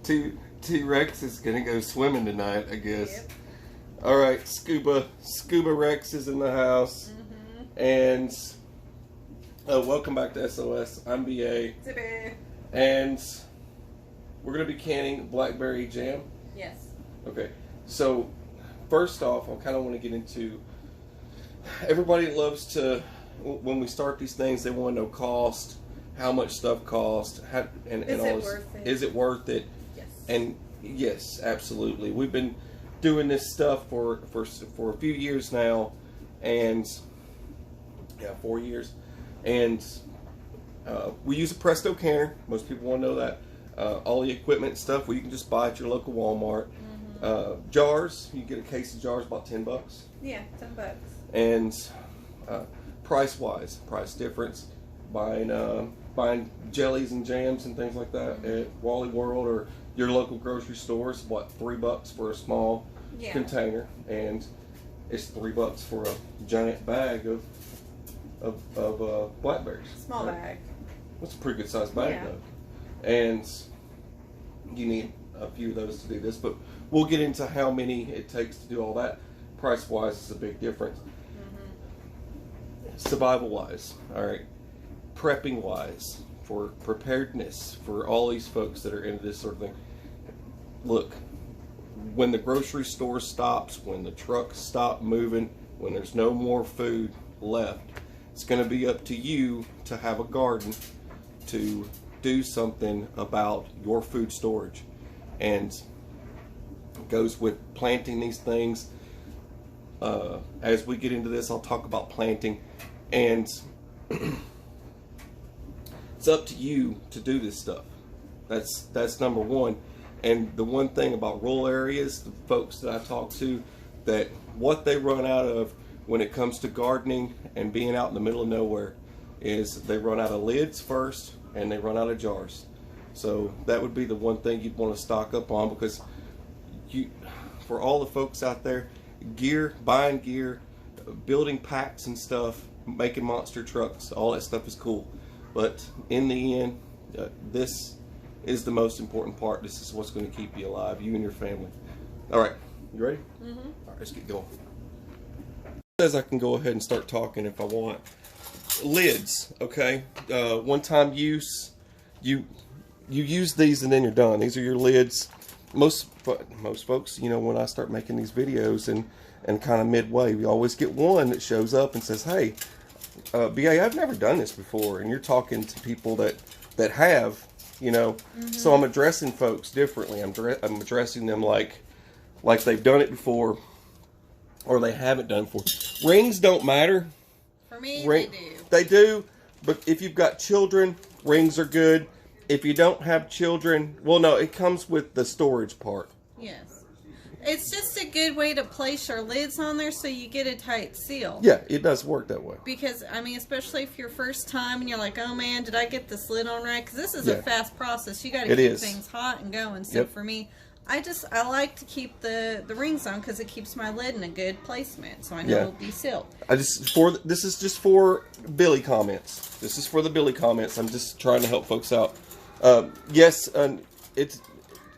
T-Rex is gonna go swimming tonight, I guess. Yep. All right, Scuba Rex is in the house, and welcome back to SOS. I'm BA, and we're gonna be canning blackberry jam. Yes. Okay, so first off, I kind of want to get into. Everybody loves to, when we start these things, they want to know cost, how much stuff costs, and is all it this. worth it? Is it worth it? Yes. And yes, absolutely. We've been doing this stuff for a few years now, and 4 years, and we use a Presto canner. Most people want to know that. All the equipment and stuff, well, you can just buy at your local Walmart. Jars, you get a case of jars about $10. Yeah, $10. And price difference, buying jellies and jams and things like that at Wally World or your local grocery stores, what, $3 for a small container, and it's $3 for a giant bag of blackberries. Small bag. That's a pretty good sized bag though, and you need a few of those to do this, but we'll get into how many it takes to do all that. Price wise, it's a big difference. Survival wise, all right. Prepping wise, for preparedness for all these folks that are into this sort of thing. Look, when the grocery store stops, when the trucks stop moving, when there's no more food left, it's going to be up to you to have a garden, to do something about your food storage. And it goes with planting these things. As we get into this, I'll talk about planting, and it's up to you to do this stuff. That's number one. And the one thing about rural areas, the folks that I talk to, that what they run out of when it comes to gardening and being out in the middle of nowhere is they run out of lids first, and they run out of jars. So that would be the one thing you'd want to stock up on, because for all the folks out there, buying gear, building packs and stuff, making monster trucks, all that stuff is cool. But in the end, this is the most important part. This is what's going to keep you alive, you and your family. All right, you ready? All right, let's get going. Says I can go ahead and start talking if I want. Lids, okay? One-time use. You use these and then you're done. These are your lids. Most folks, you know, when I start making these videos and kind of midway, we always get one that shows up and says, hey, BA, I've never done this before. And you're talking to people that have, you know. So I'm addressing folks differently. I'm addressing them like they've done it before or they haven't done it before. Rings don't matter. For me, they do. They do, but if you've got children, rings are good. If you don't have children, well, no, it comes with the storage part. Yes. It's just a good way to place your lids on there so you get a tight seal. Yeah, it does work that way. Because, I mean, especially if you're first time and you're like, oh man, did I get this lid on right? Because this is a fast process. You got to keep things hot and going. So for me, I like to keep the rings on because it keeps my lid in a good placement. So I know it'll be sealed. This is just for Billy comments. This is for the Billy comments. I'm just trying to help folks out. Yes, it's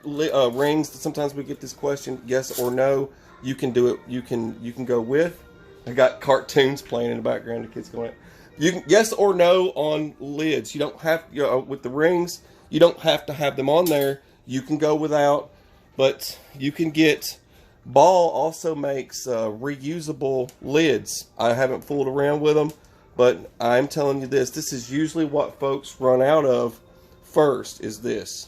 rings. Sometimes we get this question, yes or no. You can do it. You can go with. I got cartoons playing in the background. The kids going. You can yes or no on lids. You don't have with the rings. You don't have to have them on there. You can go without, but you can get. Ball also makes reusable lids. I haven't fooled around with them, but I'm telling you this. This is usually what folks run out of first. Is this.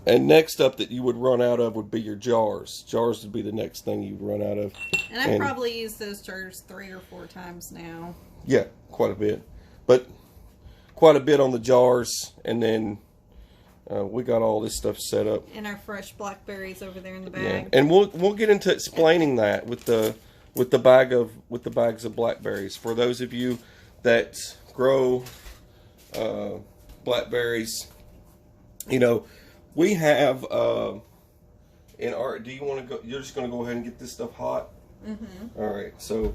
And next up that you would run out of would be your jars. Jars would be the next thing you run out of. And I've probably used those jars 3 or 4 times now. Yeah, quite a bit. But quite a bit on the jars. And then we got all this stuff set up. And our fresh blackberries over there in the bag. Yeah. And we'll get into explaining that with the bags of blackberries. For those of you that grow blackberries, you know, we have in our. Do you want to go? You're just going to go ahead and get this stuff hot. All right. So.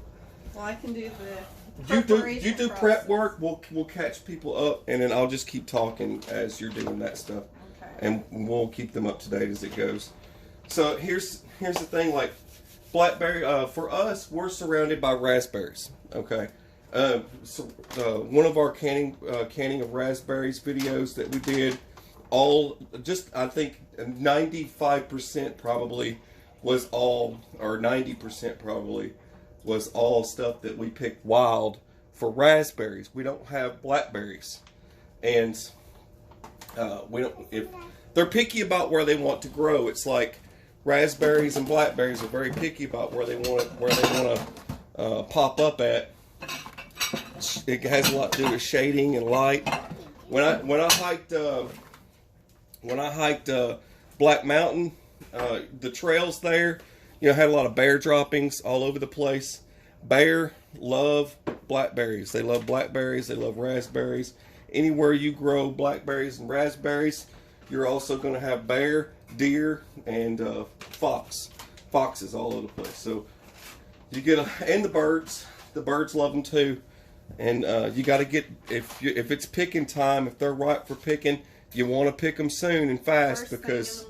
Well, I can do the. You do prep work. We'll catch people up, and then I'll just keep talking as you're doing that stuff. Okay. and we'll keep them up to date as it goes. So here's the thing, like blackberry, for us, we're surrounded by raspberries. Okay, so one of our canning of raspberries videos that we did, I think 95% probably was all, or 90% probably was all stuff that we picked wild for raspberries. We don't have blackberries, and we don't. If they're picky about where they want to grow, it's like raspberries and blackberries are very picky about where they want to pop up at. It has a lot to do with shading and light. When I hiked Black Mountain, the trails there, had a lot of bear droppings all over the place. Bear love blackberries. They love blackberries. They love raspberries. Anywhere you grow blackberries and raspberries, you're also going to have bear, deer, and foxes all over the place. So you get and the birds. The birds love them too. And you got to get, if it's picking time, if they're ripe for picking, you want to pick them soon and fast, because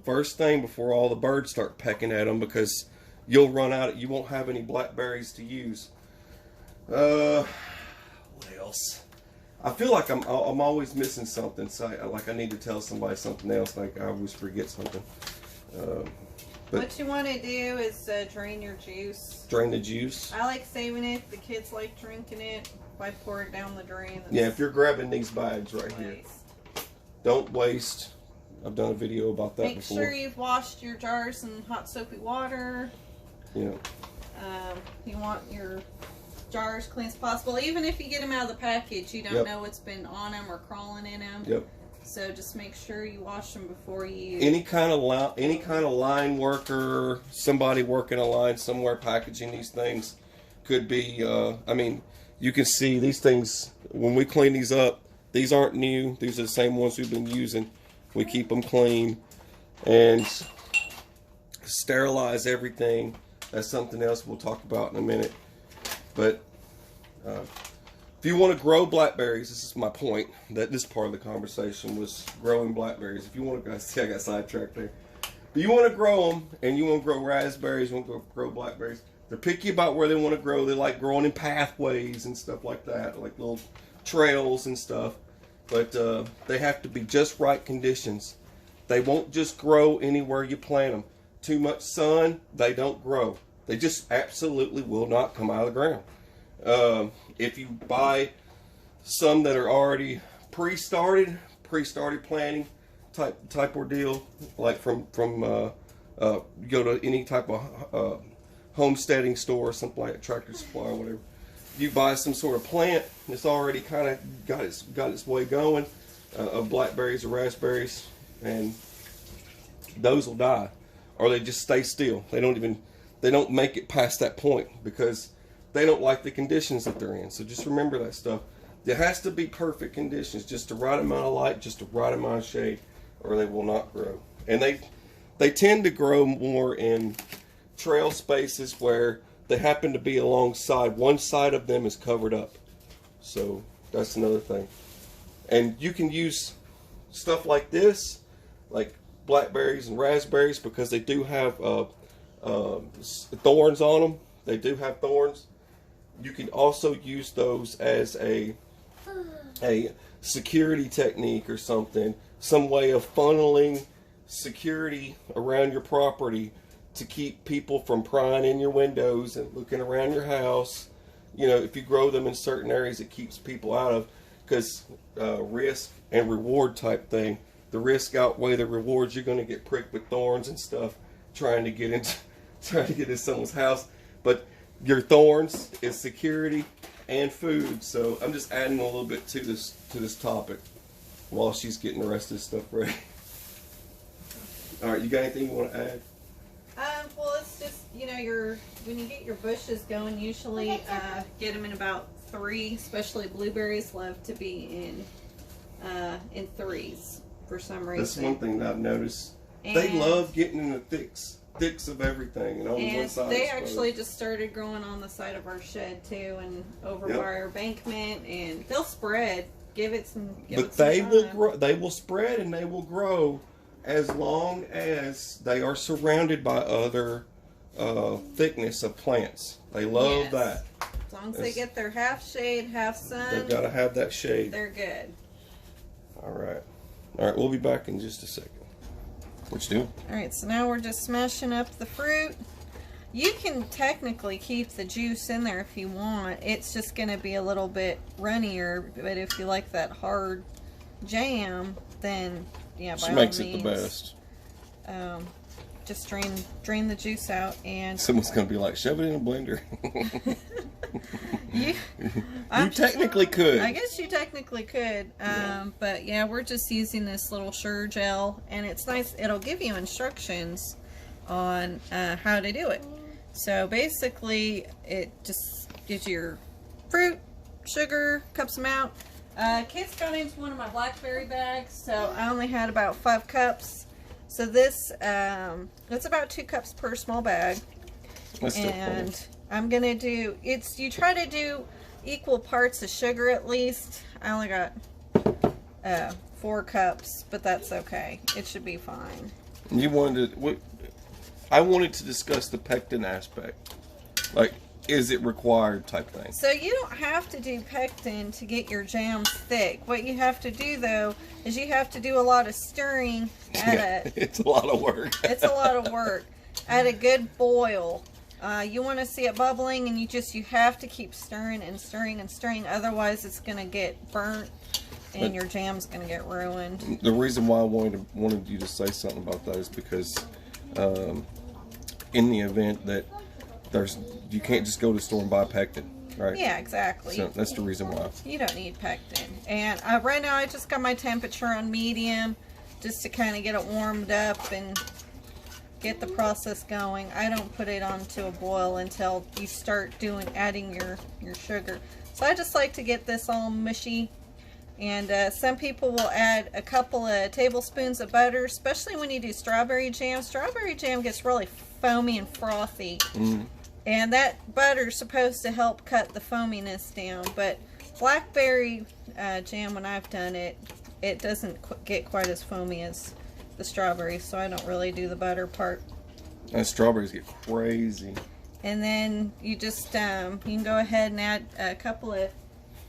first thing before all the birds start pecking at them, because you'll run out. You won't have any blackberries to use. What else? I feel like I'm always missing something. So like I need to tell somebody something else. Like I always forget something. But what you want to do is drain your juice. Drain the juice. I like saving it. The kids like drinking it. If I pour it down the drain. Yeah, if you're grabbing these bags right here, don't waste. I've done a video about that before. Make sure you've washed your jars in hot soapy water. Yeah. You want your jars clean as possible. Even if you get them out of the package, you don't know what's been on them or crawling in them. Yep. So just make sure you wash them before you. Any kind of line worker, somebody working a line somewhere packaging these things, could be. I mean, you can see these things when we clean these up. These aren't new. These are the same ones we've been using. We keep them clean and sterilize everything. That's something else we'll talk about in a minute. But if you want to grow blackberries, this is my point. That this part of the conversation was growing blackberries. If you want to, see, I got sidetracked there. But you want to grow them, and you want to grow raspberries, you want to grow blackberries. They're picky about where they want to grow. They like growing in pathways and stuff like that, like little trails and stuff. But they have to be just right conditions. They won't just grow anywhere you plant them. Too much sun, they don't grow. They just absolutely will not come out of the ground. If you buy some that are already pre-started planting type ordeal, like from you go to any type of homesteading store, something like a Tractor Supply or whatever. You buy some sort of plant that's already kind of got its way going, of blackberries or raspberries, and those will die, or they just stay still. They don't make it past that point because they don't like the conditions that they're in. So just remember that stuff. There has to be perfect conditions, just the right amount of light, just the right amount of shade, or they will not grow. And they tend to grow more in trail spaces where they happen to be alongside. One side of them is covered up. So that's another thing. And you can use stuff like this, like blackberries and raspberries, because they do have thorns on them. They do have thorns. You can also use those as a security technique or something, some way of funneling security around your property to keep people from prying in your windows and looking around your house. If you grow them in certain areas, it keeps people out of, because risk and reward type thing. The risk outweigh the rewards. You're going to get pricked with thorns and stuff trying to get into someone's house. But your thorns is security and food. So I'm just adding a little bit to this topic while she's getting the rest of this stuff ready. All right, you got anything you want to add? Well, it's just, when you get your bushes going, usually get them in about 3, especially blueberries love to be in 3s for some reason. That's one thing that I've noticed. And they love getting in the thicks of everything, and on one side. They actually just started growing on the side of our shed too, and over by our embankment, and they'll spread. give it some. But they will grow. They will spread and they will grow as long as they are surrounded by other thickness of plants. They love that. As long as they get their half shade, half sun. They've got to have that shade. They're good. All right. We'll be back in just a second. What you doing? All right. So now we're just smashing up the fruit. You can technically keep the juice in there if you want. It's just going to be a little bit runnier. But if you like that hard jam, then yeah, by all means. Makes it the best. Just drain the juice out, and someone's gonna be like, shove it in a blender. you technically could. I guess you technically could. But yeah, we're just using this little Sure gel, and it's nice. It'll give you instructions on how to do it. So basically, it just gives you your fruit, sugar, cups them out. Kate's got into one of my BlackBerry bags, so I only had about 5 cups. So this, it's about 2 cups per small bag. And I'm gonna do, you try to do equal parts of sugar at least. I only got 4 cups, but that's okay. It should be fine. You wanted to, I wanted to discuss the pectin aspect. Like, is it required type thing? So you don't have to do pectin to get your jams thick. What you have to do though is you have to do a lot of stirring at it's a lot of work. It's a lot of work at a good boil. You want to see it bubbling, and you have to keep stirring and stirring and stirring. Otherwise, it's gonna get burnt, and your jam's gonna get ruined. The reason why I wanted you to say something about that is because in the event that you can't just go to the store and buy pectin, right? Yeah, exactly. So that's the reason why. You don't need pectin. And right now I just got my temperature on medium just to kind of get it warmed up and get the process going. I don't put it onto a boil until you start adding your sugar. So I just like to get this all mushy. And some people will add a couple of tablespoons of butter, especially when you do strawberry jam. Strawberry jam gets really foamy and frothy. And that butter's supposed to help cut the foaminess down. But blackberry jam, when I've done it, it doesn't get quite as foamy as the strawberries, so I don't really do the butter part. And strawberries get crazy. And then you just, you can go ahead and add a couple of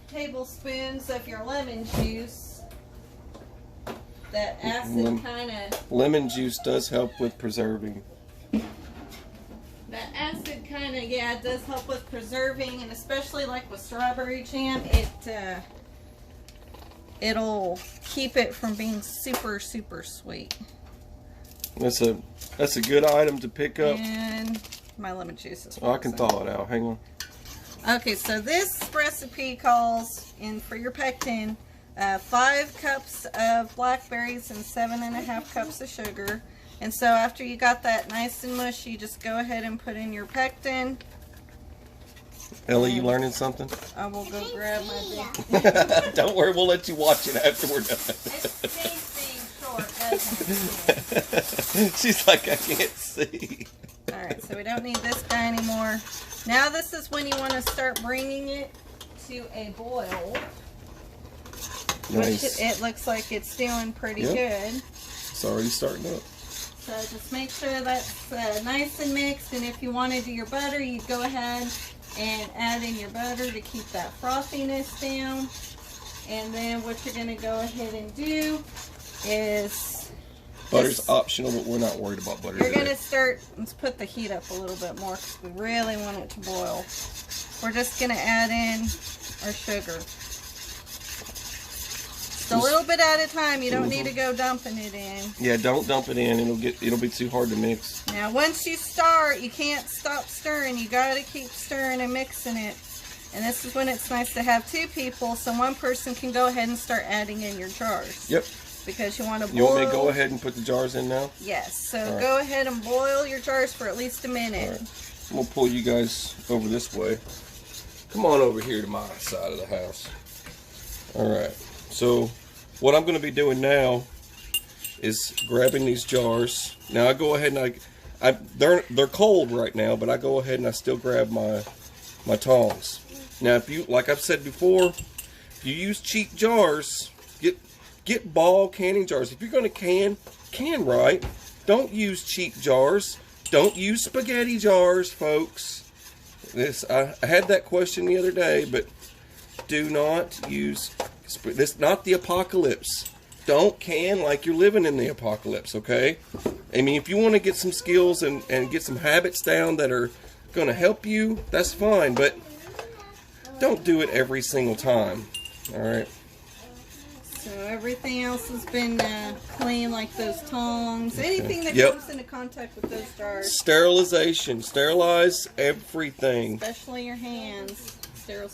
tablespoons of your lemon juice. That acid kind of... Lemon juice does help with preserving. That acid kind of, yeah, it does help with preserving, and especially like with strawberry jam, it'll keep it from being super, super sweet. That's a good item to pick up. And my lemon juice is frozen. I can thaw it out. Hang on. Okay, so this recipe calls in for your pectin 5 cups of blackberries and 7.5 cups of sugar. And so after you got that nice and mushy, you just go ahead and put in your pectin. Ellie, you learning something? I will go grab my big... Don't worry, we'll let you watch it after we're done. She's like, I can't see. Alright, so we don't need this guy anymore. Now this is when you want to start bringing it to a boil. Nice. Which it looks like it's doing pretty good. It's already starting up. So just make sure that's nice and mixed, and if you want to do your butter, you go ahead and add in your butter to keep that frothiness down. And then what you're going to go ahead and do is... Butter's optional, but we're not worried about butter. You're going to start... Let's put the heat up a little bit more because we really want it to boil. We're just going to add in our sugar. A little bit at a time. You don't need to go dumping it in. Yeah, don't dump it in. It'll be too hard to mix. Now, once you start, you can't stop stirring. You got to keep stirring and mixing it. And this is when it's nice to have 2 people, so one person can go ahead and start adding in your jars. Yep. Because you want to boil. You want me to go ahead and put the jars in now? Yes. So go ahead and boil your jars for at least a minute. All right. I'm gonna pull you guys over this way. Come on over here to my side of the house. All right. So what I'm going to be doing now is grabbing these jars. Now I go ahead and they're cold right now, but I go ahead and I still grab my tongs. Now if you, like I've said before, If you use cheap jars, get ball canning jars. If you're going to can right. Don't use cheap jars. Don't use spaghetti jars, folks. I had that question the other day, but do not use this. Not the apocalypse. Don't can like you're living in the apocalypse, okay? I mean, if you want to get some skills and get some habits down that are going to help you, that's fine, but don't do it every single time, all right? So everything else has been clean, like those tongs, anything that comes into contact with those jars. Sterilization. Sterilize everything. Especially your hands. Sterile.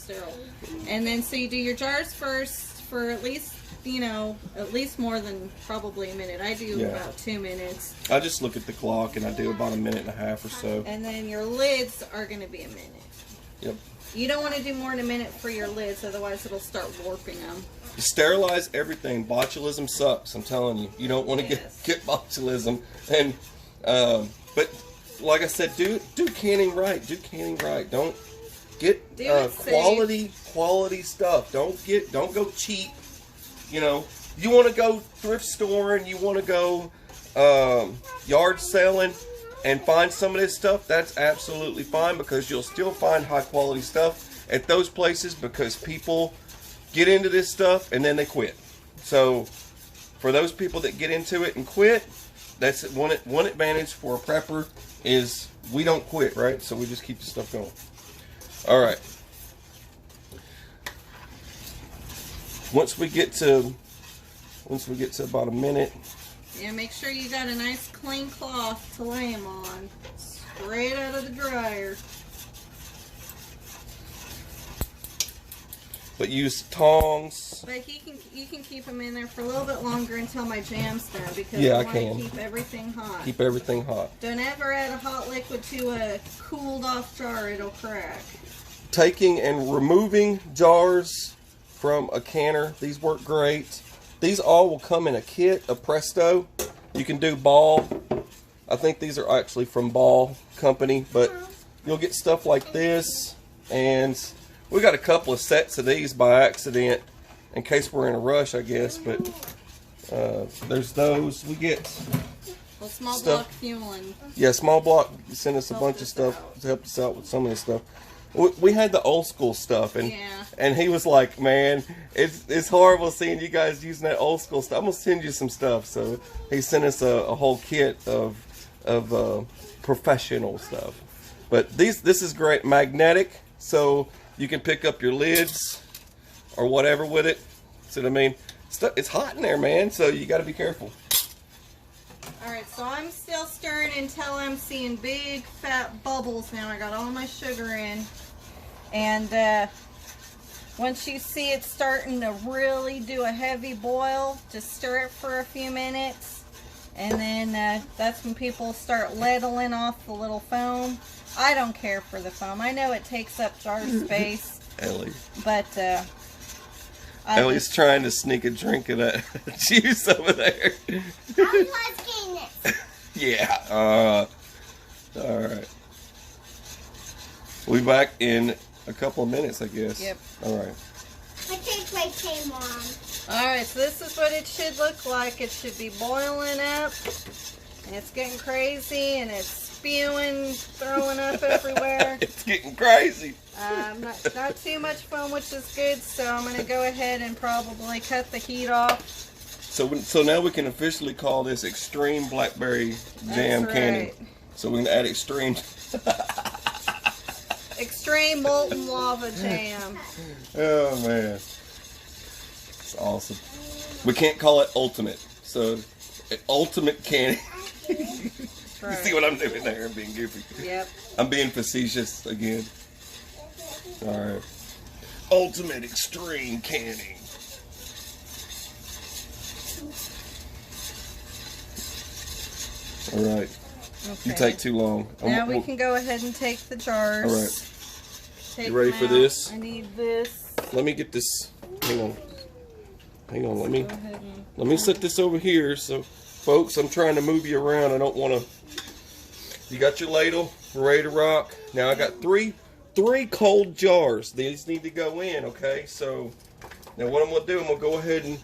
And then so you do your jars first for at least, at least more than probably a minute. I do about 2 minutes. I just look at the clock and I do about a minute and a half or so. And then your lids are going to be a minute. Yep. You don't want to do more than a minute for your lids, otherwise it'll start warping them. Sterilize everything. Botulism sucks. I'm telling you. You don't want to get botulism. And but like I said, do canning right. Do canning right. Don't get quality stuff. Don't go cheap. You want to go thrift store and you want to go yard selling and find some of this stuff. That's absolutely fine, because you'll still find high quality stuff at those places, because people get into this stuff and then they quit. So for those people that get into it and quit, that's one advantage for a prepper is we don't quit, right? So we just keep the stuff going. All right. Once we get to about a minute. Yeah, make sure you got a nice clean cloth to lay them on, straight out of the dryer. But use tongs. But you can keep them in there for a little bit longer until my jam's done, because I want to can keep everything hot. Keep everything hot. Don't ever add a hot liquid to a cooled off jar; it'll crack. Taking and removing jars from a canner. These work great. These all will come in a kit, a Presto. You can do Ball. I think these are actually from Ball Company, but you'll get stuff like this, and we got a couple of sets of these by accident in case we're in a rush, I guess, but there's those. We get small block fueling. Yeah, small block sent us a bunch of stuff to help us out with some of this stuff. We had the old school stuff, and he was like, man, it's horrible seeing you guys using that old school stuff. I'm going to send you some stuff. So he sent us a whole kit of professional stuff. But this is great. Magnetic, so you can pick up your lids or whatever with it. See what I mean? It's hot in there, man, so you got to be careful. Alright, so I'm still stirring until I'm seeing big fat bubbles now. I got all my sugar in. And once you see it starting to really do a heavy boil, just stir it for a few minutes. And then that's when people start ladling off the little foam. I don't care for the foam. I know it takes up jar space. Ellie. But Ellie's trying to sneak a drink of that juice over there. I'm liking it. Yeah. Alright. We'll be back in a couple of minutes, I guess. Yep. Alright. I think my came on. Alright, so this is what it should look like. It should be boiling up. And it's getting crazy, and it's spewing, throwing up everywhere. It's getting crazy. Not too much foam, which is good, so I'm going to go ahead and probably cut the heat off. So now we can officially call this extreme blackberry jam candy. So we're going to add extreme. Extreme molten lava jam. Oh man, it's awesome. We can't call it ultimate, so ultimate candy. Right. You see what I'm doing there? I'm being goofy. Yep. I'm being facetious again. All right. Ultimate extreme candy. All right. Okay. You take too long. Now we can go ahead and take the jars. All right. You ready for this? I need this. Let me get this. Hang on. Hang on. Let me set this over here. So, folks, I'm trying to move you around. I don't want to. You got your ladle ready to rock. Now I got three cold jars. These need to go in. Okay. So Now what I'm going to do, I'm going to go ahead and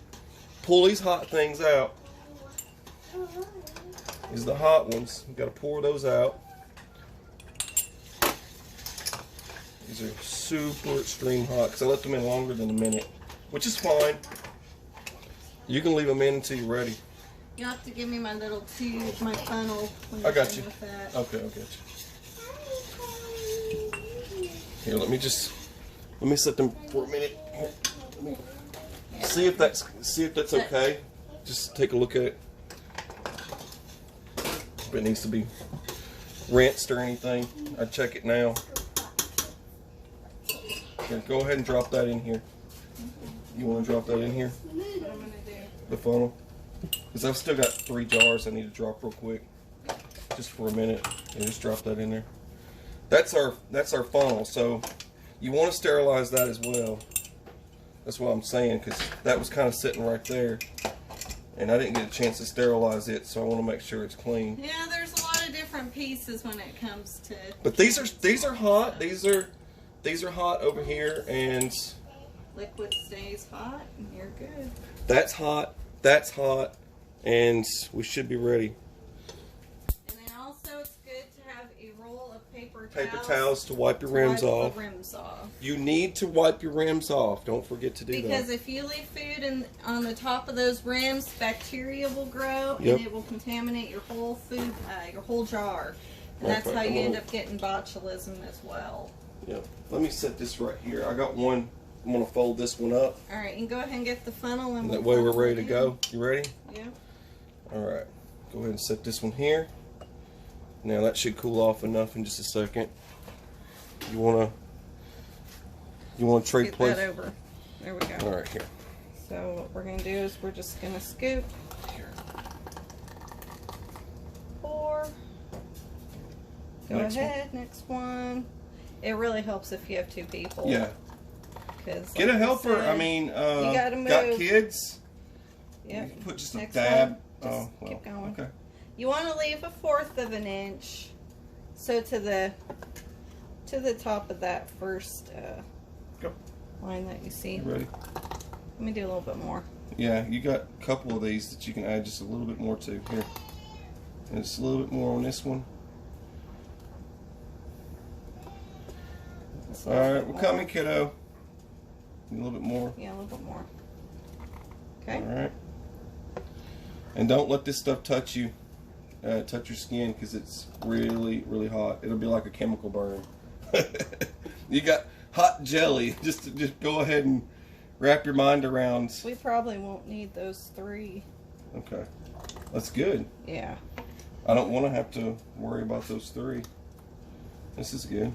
pull these hot things out. These are the hot ones. You've got to pour those out. These are super extreme hot because I left them in longer than a minute, which is fine. You can leave them in until you're ready. You have to give me my little tube, my funnel. I got you. Okay, I got you. Here, let me set them for a minute. Here, let me see if that's okay. Just take a look at it. If it needs to be rinsed or anything, I check it now. Here, go ahead and drop that in here. You want to drop that in here? What I'm gonna do? The funnel. Because I've still got 3 jars I need to drop real quick. Just for a minute. And just drop that in there. That's our funnel. So you want to sterilize that as well. That's what I'm saying, because that was kind of sitting right there. And I didn't get a chance to sterilize it, so I want to make sure it's clean. Yeah, there's a lot of different pieces when it comes to. But these are hot. These are hot over here, and Liquid stays hot, and you're good. That's hot. That's hot, and we should be ready. And then also, it's good to have a roll of paper towels to wipe your rims off. The rims off. You need to wipe your rims off. Don't forget to do that. Because if you leave food on the top of those rims, bacteria will grow, Yep. and it will contaminate your whole food, your whole jar. And that's how you end up getting botulism as well. Yep. Let me set this right here. I got one. I'm going to fold this one up. All right, you can go ahead and get the funnel. And That way we're ready to go. You ready? Yeah. All right. Go ahead and set this one here. Now that should cool off enough in just a second. You want to trade Get place? that over. There we go. All right, here. So what we're going to do is we're just going to scoop. Here. Pour. Go Next ahead. Next one. It really helps if you have 2 people. Yeah. Get a helper. I mean, you gotta move. Got kids? Yep. You can put just a Next dab. one. Just Oh, well, keep going. okay. You want to leave 1/4 of an inch, so to the top of that first Go. line that you see. You ready? Let me do a little bit more. Yeah, you got a couple of these that you can add just a little bit more to. Here. And just a little bit more on this one. Alright, we're coming, kiddo. A little bit more. Yeah, a little bit more. Okay. Alright. And don't let this stuff touch you. Touch your skin, because it's really, really hot. It'll be like a chemical burn. You got hot jelly. Just go ahead and wrap your mind around. We probably won't need those 3. Okay. That's good. Yeah. I don't want to have to worry about those 3. This is good.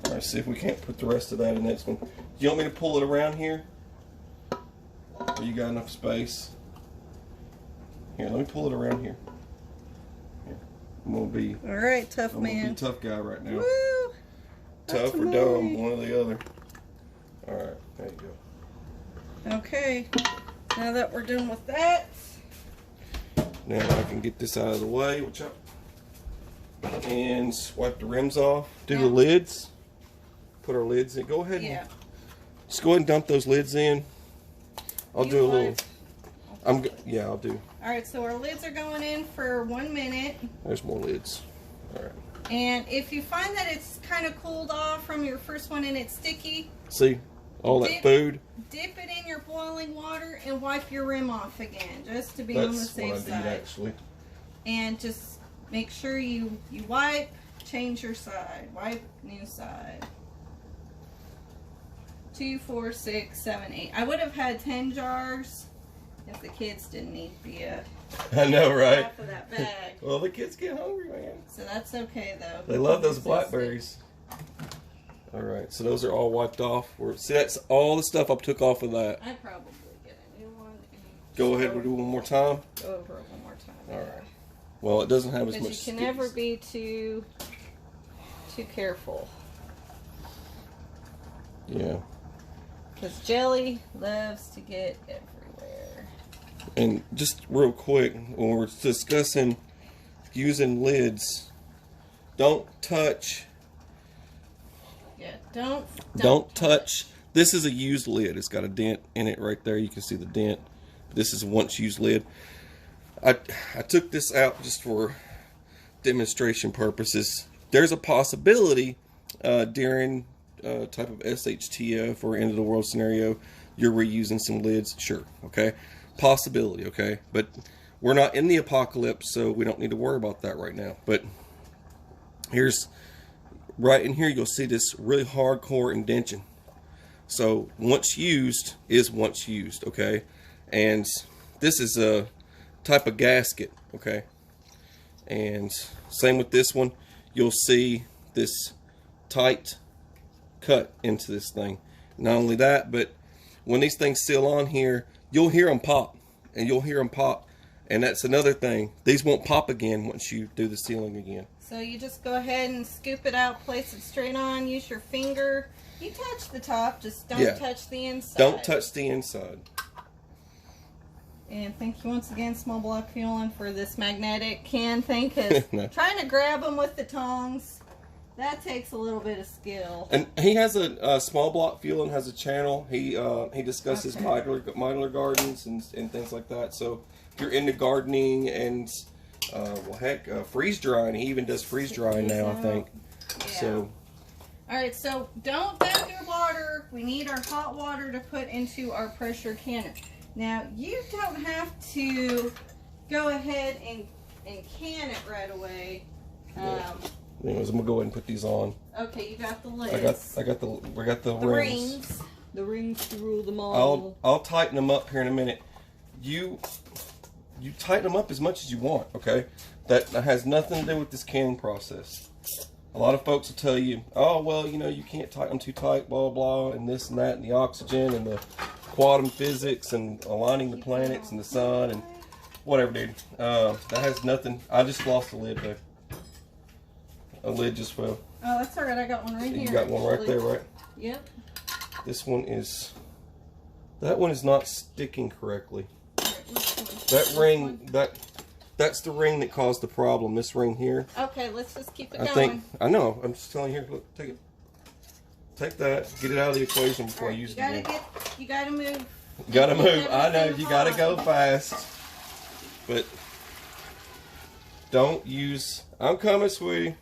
Alright, see if we can't put the rest of that in the next one. Do you want me to pull it around here? Or you got enough space? Here, let me pull it around here. Here. I'm going to be... Alright, tough I'm man. going to be a tough guy right now. Woo! Tough or dumb, one or the other. Alright, there you go. Okay. Now that we're done with that... Now I can get this out of the way. Watch out. And wipe the rims off. Do the lids. Put our lids in. Go ahead. Yeah. Just go ahead and dump those lids in. I'll You do a little. want- Yeah, I'll do. Alright, so our lids are going in for 1 minute. There's more lids. Alright. And if you find that it's kind of cooled off from your first one and it's sticky, See? All that food. dip it in your boiling water and wipe your rim off again, just to be on the That's safe what I side. did actually. And just make sure you wipe, change your side, wipe new side. 2, 4, 6, 7, 8. I would have had 10 jars if the kids didn't eat the I know, right? half of that bag. Well, the kids get hungry, man. So that's okay though. They love those blackberries. Alright, so those are all wiped off. See, that's all the stuff I took off of that. I'd probably get a new one. And Go ahead, we'll do one more time. go over it one more time. Alright. Well, it doesn't have as much Because you can stickiness. never be too careful. Yeah. Because jelly loves to get everywhere. And just real quick, when we're discussing using lids, don't touch Yeah, don't touch This is a used lid. It's got a dent in it right there. You can see the dent. This is a once used lid. I took this out just for demonstration purposes. There's a possibility during type of SHTF or end of the world scenario, you're reusing some lids. Sure, okay, possibility, okay, but we're not in the apocalypse, so we don't need to worry about that right now. But here's right in here, you'll see this really hardcore indention. So once used is once used, okay, and this is a type of gasket, okay, and same with this one. You'll see this tight cut into this thing. Not only that, but when these things seal on here, you'll hear them pop, and you'll hear them pop, and that's another thing. These won't pop again once you do the sealing again. So you just go ahead and scoop it out, place it straight on, use your finger. You touch the top, just don't touch the inside. Don't touch the inside. And thank you once again, Small Block Fueling, for this magnetic can thing, because trying to grab them with the tongs, that takes a little bit of skill. And he has a Small Block Fueling has a channel. He discusses modular gardens and things like that. So if you're into gardening and well, heck, freeze drying, he even does freeze drying now, I think. Yeah. So. All right, so don't dump your water. We need our hot water to put into our pressure canner. Now, you don't have to go ahead and can it right away. Anyways, I'm gonna go ahead and put these on. Okay, you got the lids. We got the rings. The rings to rule them all. I'll tighten them up here in a minute. You tighten them up as much as you want, okay? That has nothing to do with this canning process. A lot of folks will tell you, oh, well, you know, you can't tighten them too tight, blah, blah, and this and that, and the oxygen, and the quantum physics, and aligning the planets and the sun, and whatever, dude. That has nothing. I just lost a lid, though. A lid just fell. Oh, that's all right. I got one right here. You got one right there, right? Yep. This one is... That one is not sticking correctly. That ring, that's the ring that caused the problem. This ring here. Okay, let's just keep it going. I know. I'm just telling you. Here, look, take it. Take that. Get it out of the equation before I use it again. You gotta move. You gotta move. I know. You gotta go fast. But don't use. I'm coming, sweetie.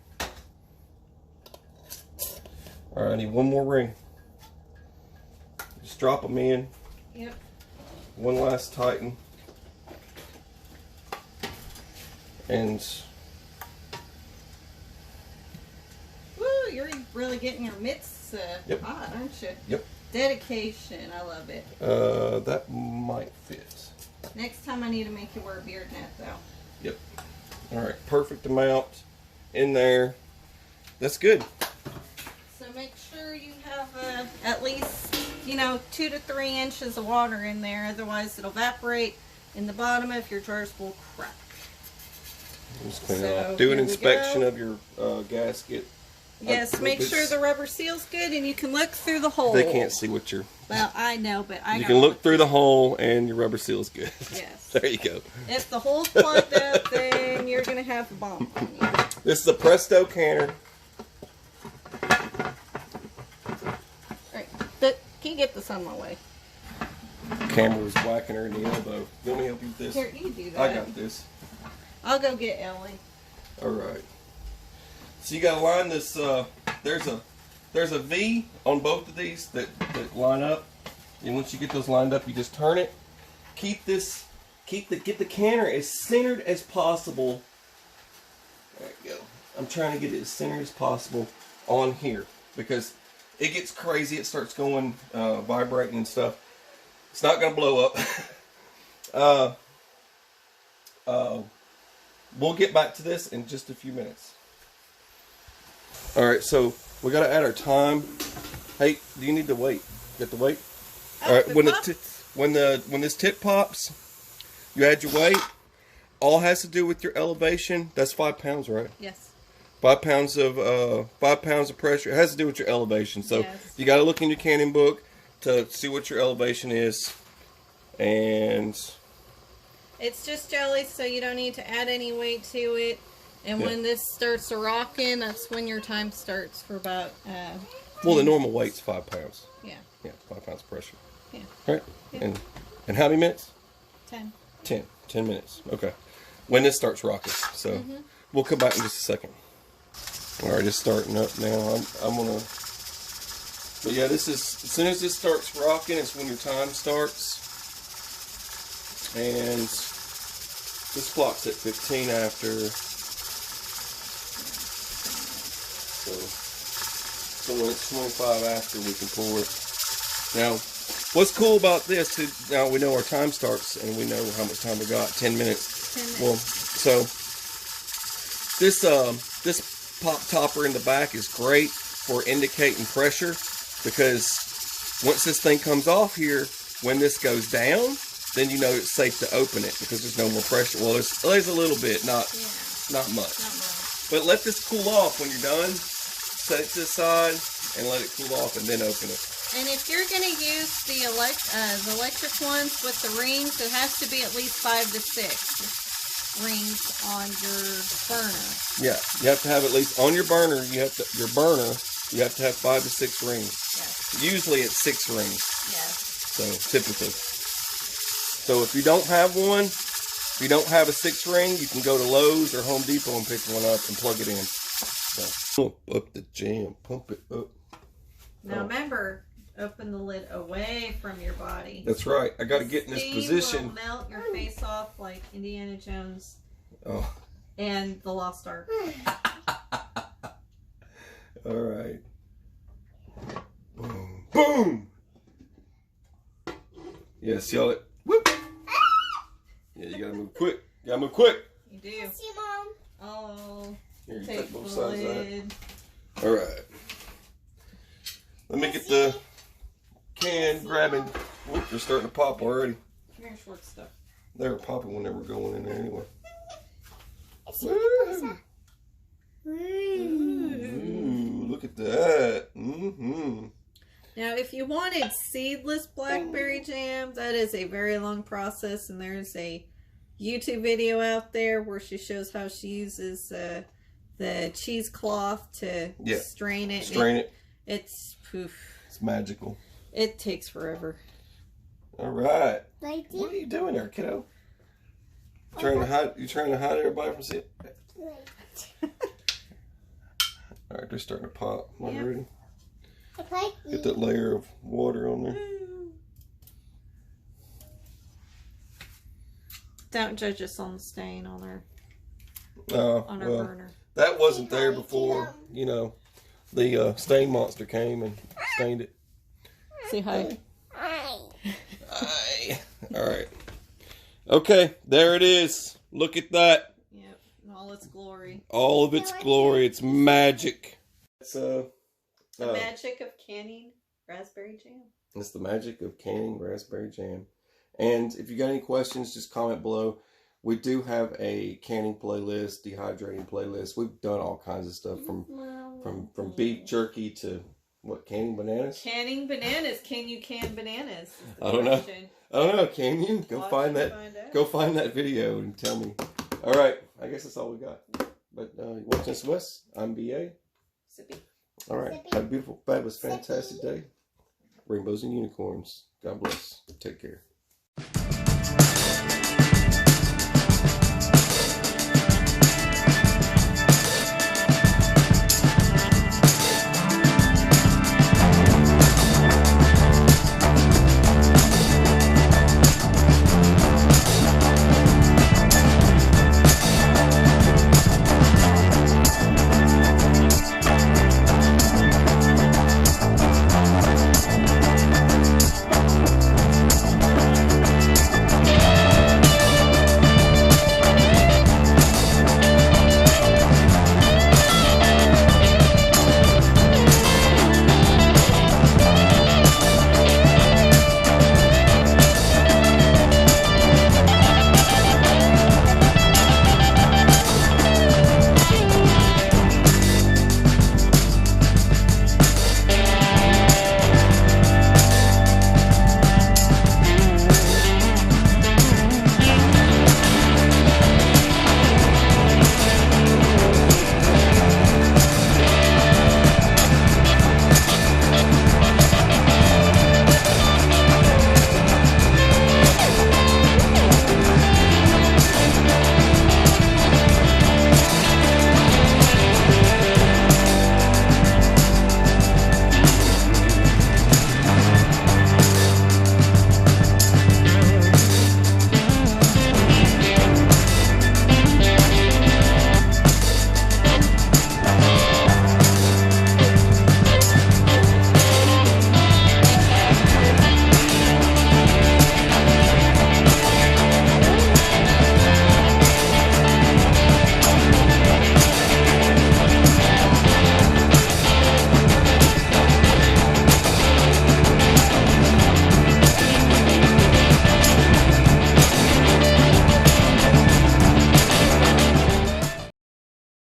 All right. I need one more ring. Just drop them in. Yep. One last tighten. And woo, you're really getting your mitts hot, aren't you? Yep. Dedication, I love it. That might fit. Next time I need to make you wear a beard net, though. Yep. All right, perfect amount in there. That's good. So make sure you have at least 2 to 3 inches of water in there, otherwise it'll evaporate, and the bottom of your jars will crack. Just clean it off. Do an inspection of your gasket. Yes, make sure the rubber seal's good and you can look through the hole. They can't see what you're... Well, I know, but you can look through the hole and your rubber seal's good. Yes. There you go. If the hole's plugged up, then you're going to have a bomb on you. This is a Presto canner. Alright, but can you get this on my way? The camera was whacking her in the elbow. You want me to help you with this? Here, you do that. I got this. I'll go get Ellie. Alright. So you gotta line this, there's a V on both of these that line up. And once you get those lined up, you just turn it. Get the canner as centered as possible. There you go. I'm trying to get it as centered as possible on here, because it gets crazy. It starts going, vibrating and stuff. It's not gonna blow up. We'll get back to this in just a few minutes. Alright, so we gotta add our time. Hey, do you need to wait? You have to wait? Alright, when this tip pops, you add your weight. All has to do with your elevation. That's 5 pounds, right? Yes. 5 pounds of pressure. It has to do with your elevation. So yes. You gotta look in your canning book to see what your elevation is. And it's just jelly, so you don't need to add any weight to it. And when this starts rocking, that's when your time starts for about... well, the normal weight's 5 pounds. Yeah. Yeah. 5 pounds of pressure. Yeah. Right? Yeah. And how many minutes? 10. 10 minutes. Okay. When this starts rocking. So we'll come back in just a second. All right, it's starting up now. I'm gonna. But yeah, this is as soon as this starts rocking, it's when your time starts. And this clock's at 15 after. So when it's 25 after, we can pour it. Now, what's cool about this? Now we know our time starts, and we know how much time we got. 10 minutes. 10 minutes. Well, so this pop topper in the back is great for indicating pressure, because once this thing comes off here, when this goes down, then you know it's safe to open it because there's no more pressure. Well, there's a little bit, not much. But let this cool off when you're done. Set it to the side and let it cool off, and then open it. And if you're going to use the electric ones with the rings, it has to be at least 5 to 6 rings on your burner. Yeah, you have to have at least on your burner. You have to have 5 to 6 rings. Yes. Usually it's 6 rings. Yes. So typically. So if you don't have one, if you don't have a 6 ring, you can go to Lowe's or Home Depot and pick one up and plug it in. So pump up the jam, pump it up. Now remember, open the lid away from your body. That's right. I got to get in this position. Will melt your face off like Indiana Jones. Oh. And the Lost Ark. All right. Boom. Boom. Yeah, see all it? Whoop. Yeah, you gotta move quick. You gotta move quick. You do. See, Mom. Oh. Here, you take take both sides of lid. that. All right. Let me get the can grabbing. Whoop, they're starting to pop already. Come here, short stuff. They were popping when they were going in there anyway. Ooh, look at that. Now, if you wanted seedless blackberry jam, that is a very long process, and there's a YouTube video out there where she shows how she uses the cheesecloth to strain it. It's poof. It's magical. It takes forever. All right. What are you doing there, kiddo? You trying to hide everybody from seeing? All right, they're starting to pop. Am I ready? Get that layer of water on there. Don't judge us on the stain on our burner. That wasn't there before, you know, the stain monster came and stained it. Say hi. Hi. All right. Okay, there it is. Look at that. Yep, in all its glory. All of its glory. It's magic. It's the magic of canning raspberry jam. It's the magic of canning raspberry jam. And if you got any questions, just comment below. We do have a canning playlist, dehydrating playlist. We've done all kinds of stuff from beef jerky to what, canning bananas? Canning bananas. Can you can bananas? I don't know. Can you? Go find that video and tell me. All right. I guess that's all we got. But watching this Wes, I'm BA. Sippy. All right. Have a beautiful, fabulous, fantastic day. Rainbows and unicorns. God bless. Take care.